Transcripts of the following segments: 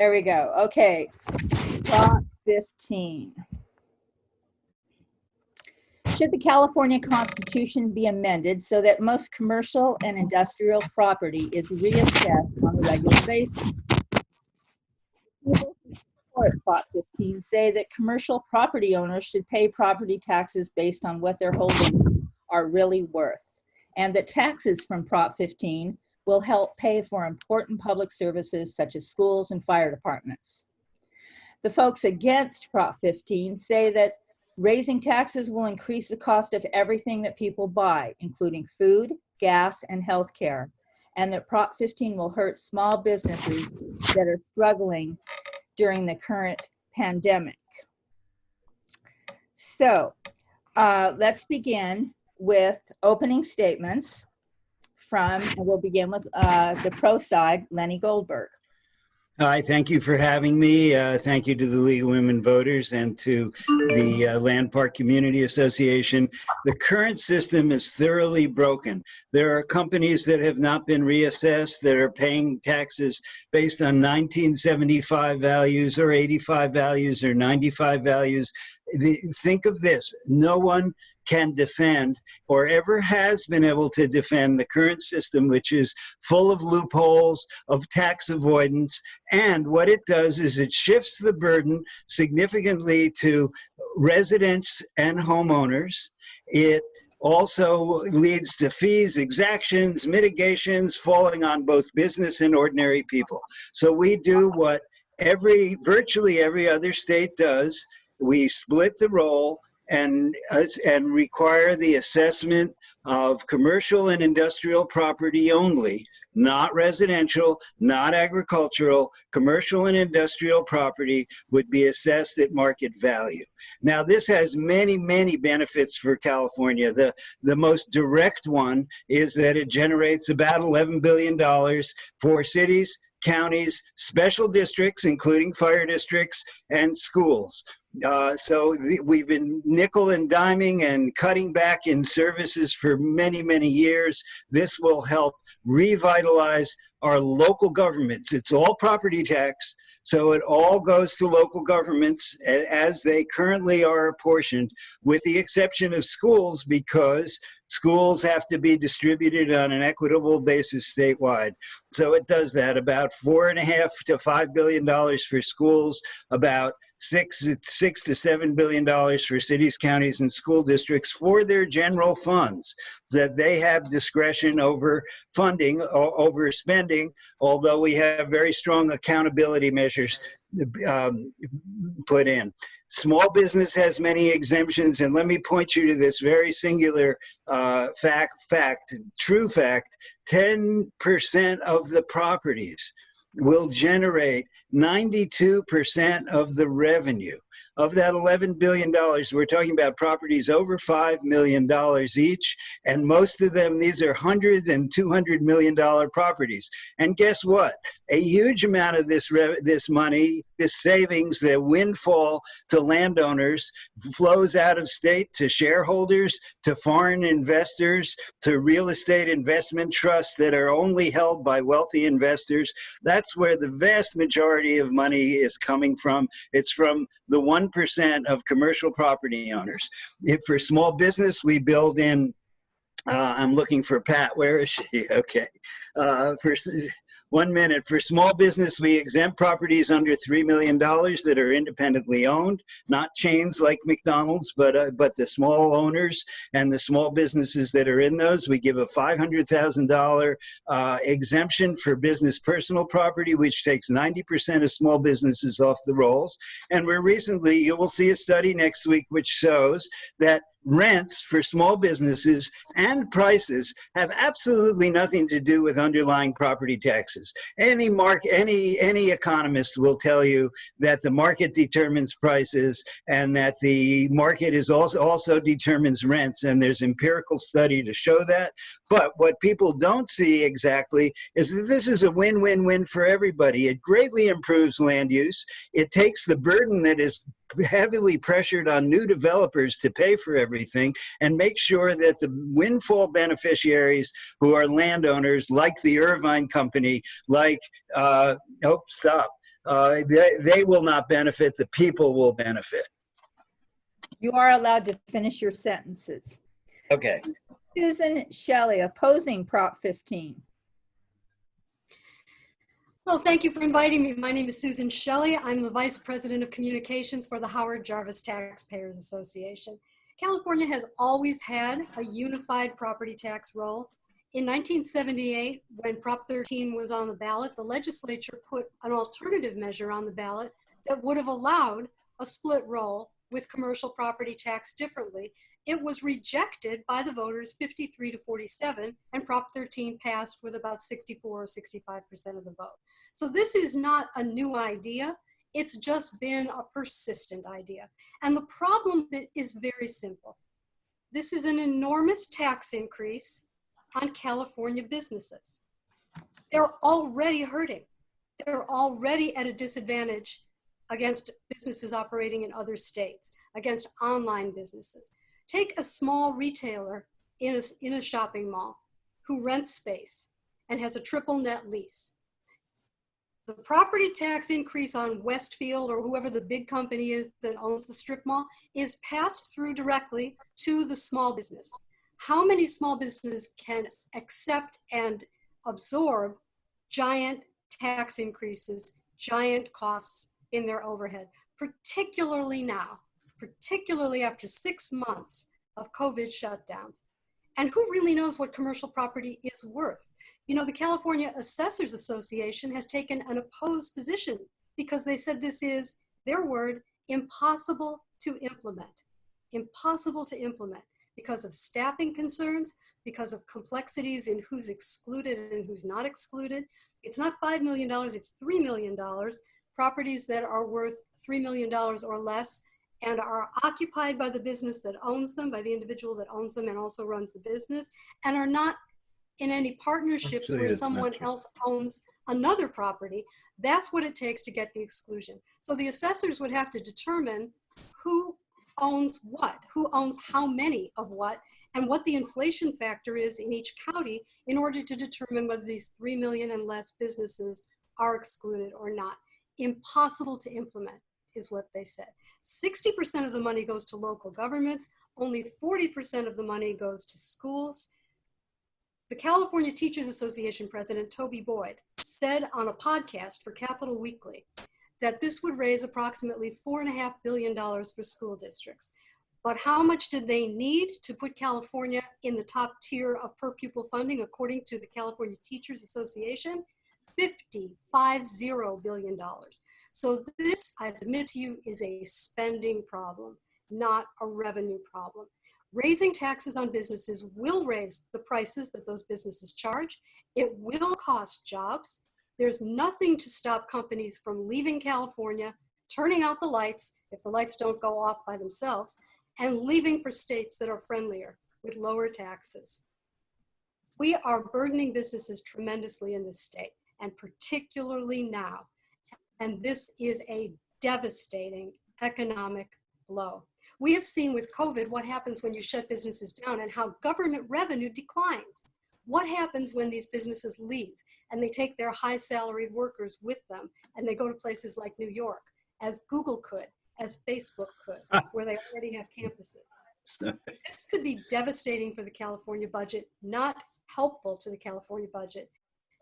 There we go. Okay. Prop 15. Should the California Constitution be amended so that most commercial and industrial property is reassessed on a regular basis? People who support Prop 15 say that commercial property owners should pay property taxes based on what their holdings are really worth, and that taxes from Prop 15 will help pay for important public services such as schools and fire departments. The folks against Prop 15 say that raising taxes will increase the cost of everything that people buy, including food, gas, and health care, and that Prop 15 will hurt small businesses that are struggling during the current pandemic. So let's begin with opening statements and we'll begin with the pro side, Lenny Goldberg. Hi, thank you for having me. Thank you to the League of Women Voters and to the Land Park Community Association. The current system is thoroughly broken. There are companies that have not been reassessed that are paying taxes based on 1975 values or 85 values or 95 values. Think of this, no one can defend or ever has been able to defend the current system, which is full of loopholes, of tax avoidance. And what it does is it shifts the burden significantly to residents and homeowners. It also leads to fees, exactions, mitigations falling on both business and ordinary people. So we do what virtually every other state does. We split the role and require the assessment of commercial and industrial property only, not residential, not agricultural. Commercial and industrial property would be assessed at market value. Now, this has many, many benefits for California. The most direct one is that it generates about $11 billion for cities, counties, special districts, including fire districts, and schools. We've been nickel and diming and cutting back in services for many, many years. This will help revitalize our local governments. It's all property tax, so it all goes to local governments as they currently are apportioned, with the exception of schools, because schools have to be distributed on an equitable basis statewide. So it does that, about $4.5 to $5 billion for schools, about $6 to $7 billion for cities, counties, and school districts for their general funds, that they have discretion over funding, over spending, although we have very strong accountability measures put in. Small business has many exemptions, and let me point you to this very singular true fact, 10% of the properties will generate 92% of the revenue. Of that $11 billion, we're talking about properties over $5 million each, and most of them, these are $100 and $200 million properties. And guess what? A huge amount of this money, this savings, the windfall to landowners, flows out of state to shareholders, to foreign investors, to real estate investment trusts that are only held by wealthy investors. That's where the vast majority of money is coming from. It's from the 1% of commercial property owners. For small business, we build in, I'm looking for Pat, where is she? Okay. For 1 minute, for small business, we exempt properties under $3 million that are independently owned, not chains like McDonald's, but the small owners and the small businesses that are in those. We give a $500,000 exemption for business personal property, which takes 90% of small businesses off the rolls. And you will see a study next week which shows that rents for small businesses and prices have absolutely nothing to do with underlying property taxes. Any economist will tell you that the market determines prices and that the market is also determines rents, and there's empirical study to show that. But what people don't see exactly is that this is a win-win-win for everybody. It greatly improves land use. It takes the burden that is heavily pressured on new developers to pay for everything, and make sure that the windfall beneficiaries who are landowners, like the Irvine Company, like They will not benefit, the people will benefit. You are allowed to finish your sentences. Okay. Susan Shelley, opposing Prop 15. Well, thank you for inviting me. My name is Susan Shelley. I'm the Vice President of Communications for the Howard Jarvis Taxpayers Association. California has always had a unified property tax roll. In 1978, when Prop 13 was on the ballot, the legislature put an alternative measure on the ballot that would have allowed a split roll with commercial property tax differently. It was rejected by the voters 53 to 47, and Prop 13 passed with about 64 or 65% of the vote. So this is not a new idea. It's just been a persistent idea. And the problem is very simple. This is an enormous tax increase on California businesses. They're already hurting. They're already at a disadvantage against businesses operating in other states, against online businesses. Take a small retailer in a shopping mall who rents space and has a triple net lease. The property tax increase on Westfield or whoever the big company is that owns the strip mall is passed through directly to the small business. How many small businesses can accept and absorb giant tax increases, giant costs in their overhead, particularly now, particularly after 6 months of COVID shutdowns? And who really knows what commercial property is worth? You know, the California Assessors Association has taken an opposed position because they said this is, their word, impossible to implement. Impossible to implement because of staffing concerns, because of complexities in who's excluded and who's not excluded. It's not $5 million, it's $3 million. Properties that are worth $3 million or less and are occupied by the business that owns them, by the individual that owns them and also runs the business, and are not in any partnerships where someone else owns another property. That's what it takes to get the exclusion. So the assessors would have to determine who owns what, who owns how many of what, and what the inflation factor is in each county in order to determine whether these 3 million and less businesses are excluded or not. Impossible to implement is what they said. 60% of the money goes to local governments, only 40% of the money goes to schools. The California Teachers Association president, Toby Boyd, said on a podcast for Capital Weekly that this would raise approximately $4.5 billion for school districts. But how much did they need to put California in the top tier of per pupil funding, according to the California Teachers Association? $50 billion. So this, I submit to you, is a spending problem, not a revenue problem. Raising taxes on businesses will raise the prices that those businesses charge. It will cost jobs. There's nothing to stop companies from leaving California, turning out the lights, if the lights don't go off by themselves, and leaving for states that are friendlier with lower taxes. We are burdening businesses tremendously in this state, and particularly now. And this is a devastating economic blow. We have seen with COVID what happens when you shut businesses down and how government revenue declines. What happens when these businesses leave and they take their high salaried workers with them and they go to places like New York, as Google could, as Facebook could, where they already have campuses. This could be devastating for the California budget, not helpful to the California budget,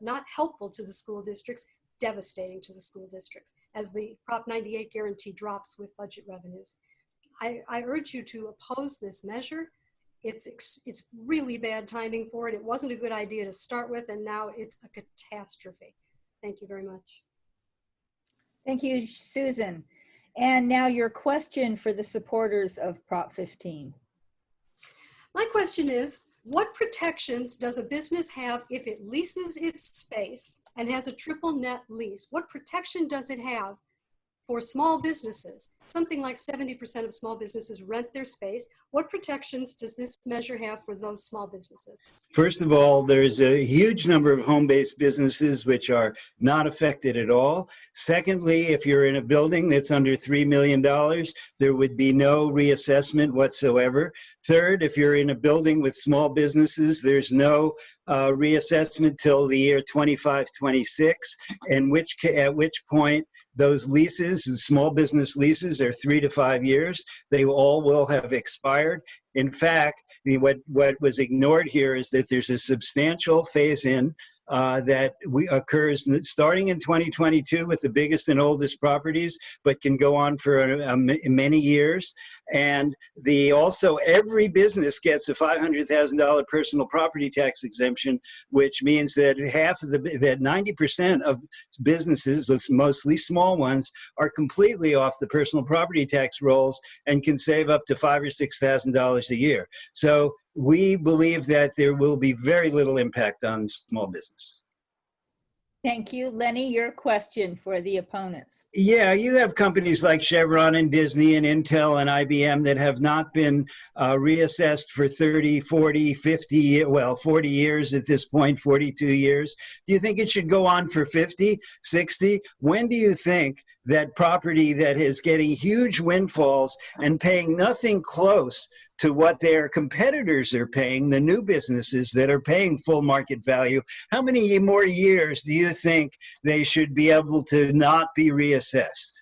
not helpful to the school districts, devastating to the school districts as the Prop 98 guarantee drops with budget revenues. I urge you to oppose this measure. It's really bad timing for it. It wasn't a good idea to start with, and now it's a catastrophe. Thank you very much. Thank you, Susan. And now your question for the supporters of Prop 15. My question is, what protections does a business have if it leases its space and has a triple net lease? What protection does it have for small businesses? Something like 70% of small businesses rent their space. What protections does this measure have for those small businesses? First of all, there's a huge number of home-based businesses which are not affected at all. Secondly, if you're in a building that's under $3 million, there would be no reassessment whatsoever. Third, if you're in a building with small businesses, there's no reassessment till the year 25, 26, at which point those leases, small business leases, are 3 to 5 years. They all will have expired. In fact, what was ignored here is that there's a substantial phase-in that occurs starting in 2022 with the biggest and oldest properties, but can go on for many years. And also every business gets a $500,000 personal property tax exemption, which means that that 90% of businesses, mostly small ones, are completely off the personal property tax rolls and can save up to $5,000 or $6,000 a year. So we believe that there will be very little impact on small business. Thank you. Lenny, your question for the opponents. Yeah, you have companies like Chevron and Disney and Intel and IBM that have not been reassessed for 30, 40, 50, 40 years at this point, 42 years. Do you think it should go on for 50, 60? When do you think that property that is getting huge windfalls and paying nothing close to what their competitors are paying, the new businesses that are paying full market value, how many more years do you think they should be able to not be reassessed?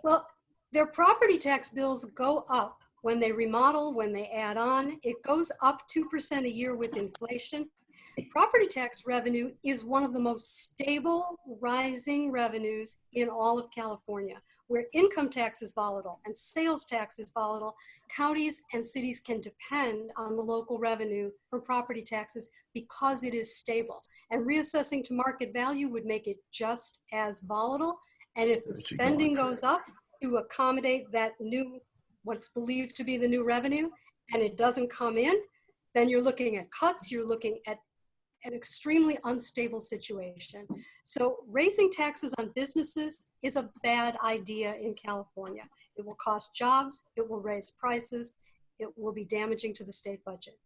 Well, their property tax bills go up when they remodel, when they add on. It goes up 2% a year with inflation. Property tax revenue is one of the most stable rising revenues in all of California. Where income tax is volatile and sales tax is volatile, counties and cities can depend on the local revenue from property taxes because it is stable. And reassessing to market value would make it just as volatile. And if the spending goes up to accommodate that new, what's believed to be the new revenue, and it doesn't come in, then you're looking at cuts, you're looking at an extremely unstable situation. So raising taxes on businesses is a bad idea in California. It will cost jobs, it will raise prices, it will be damaging to the state budget.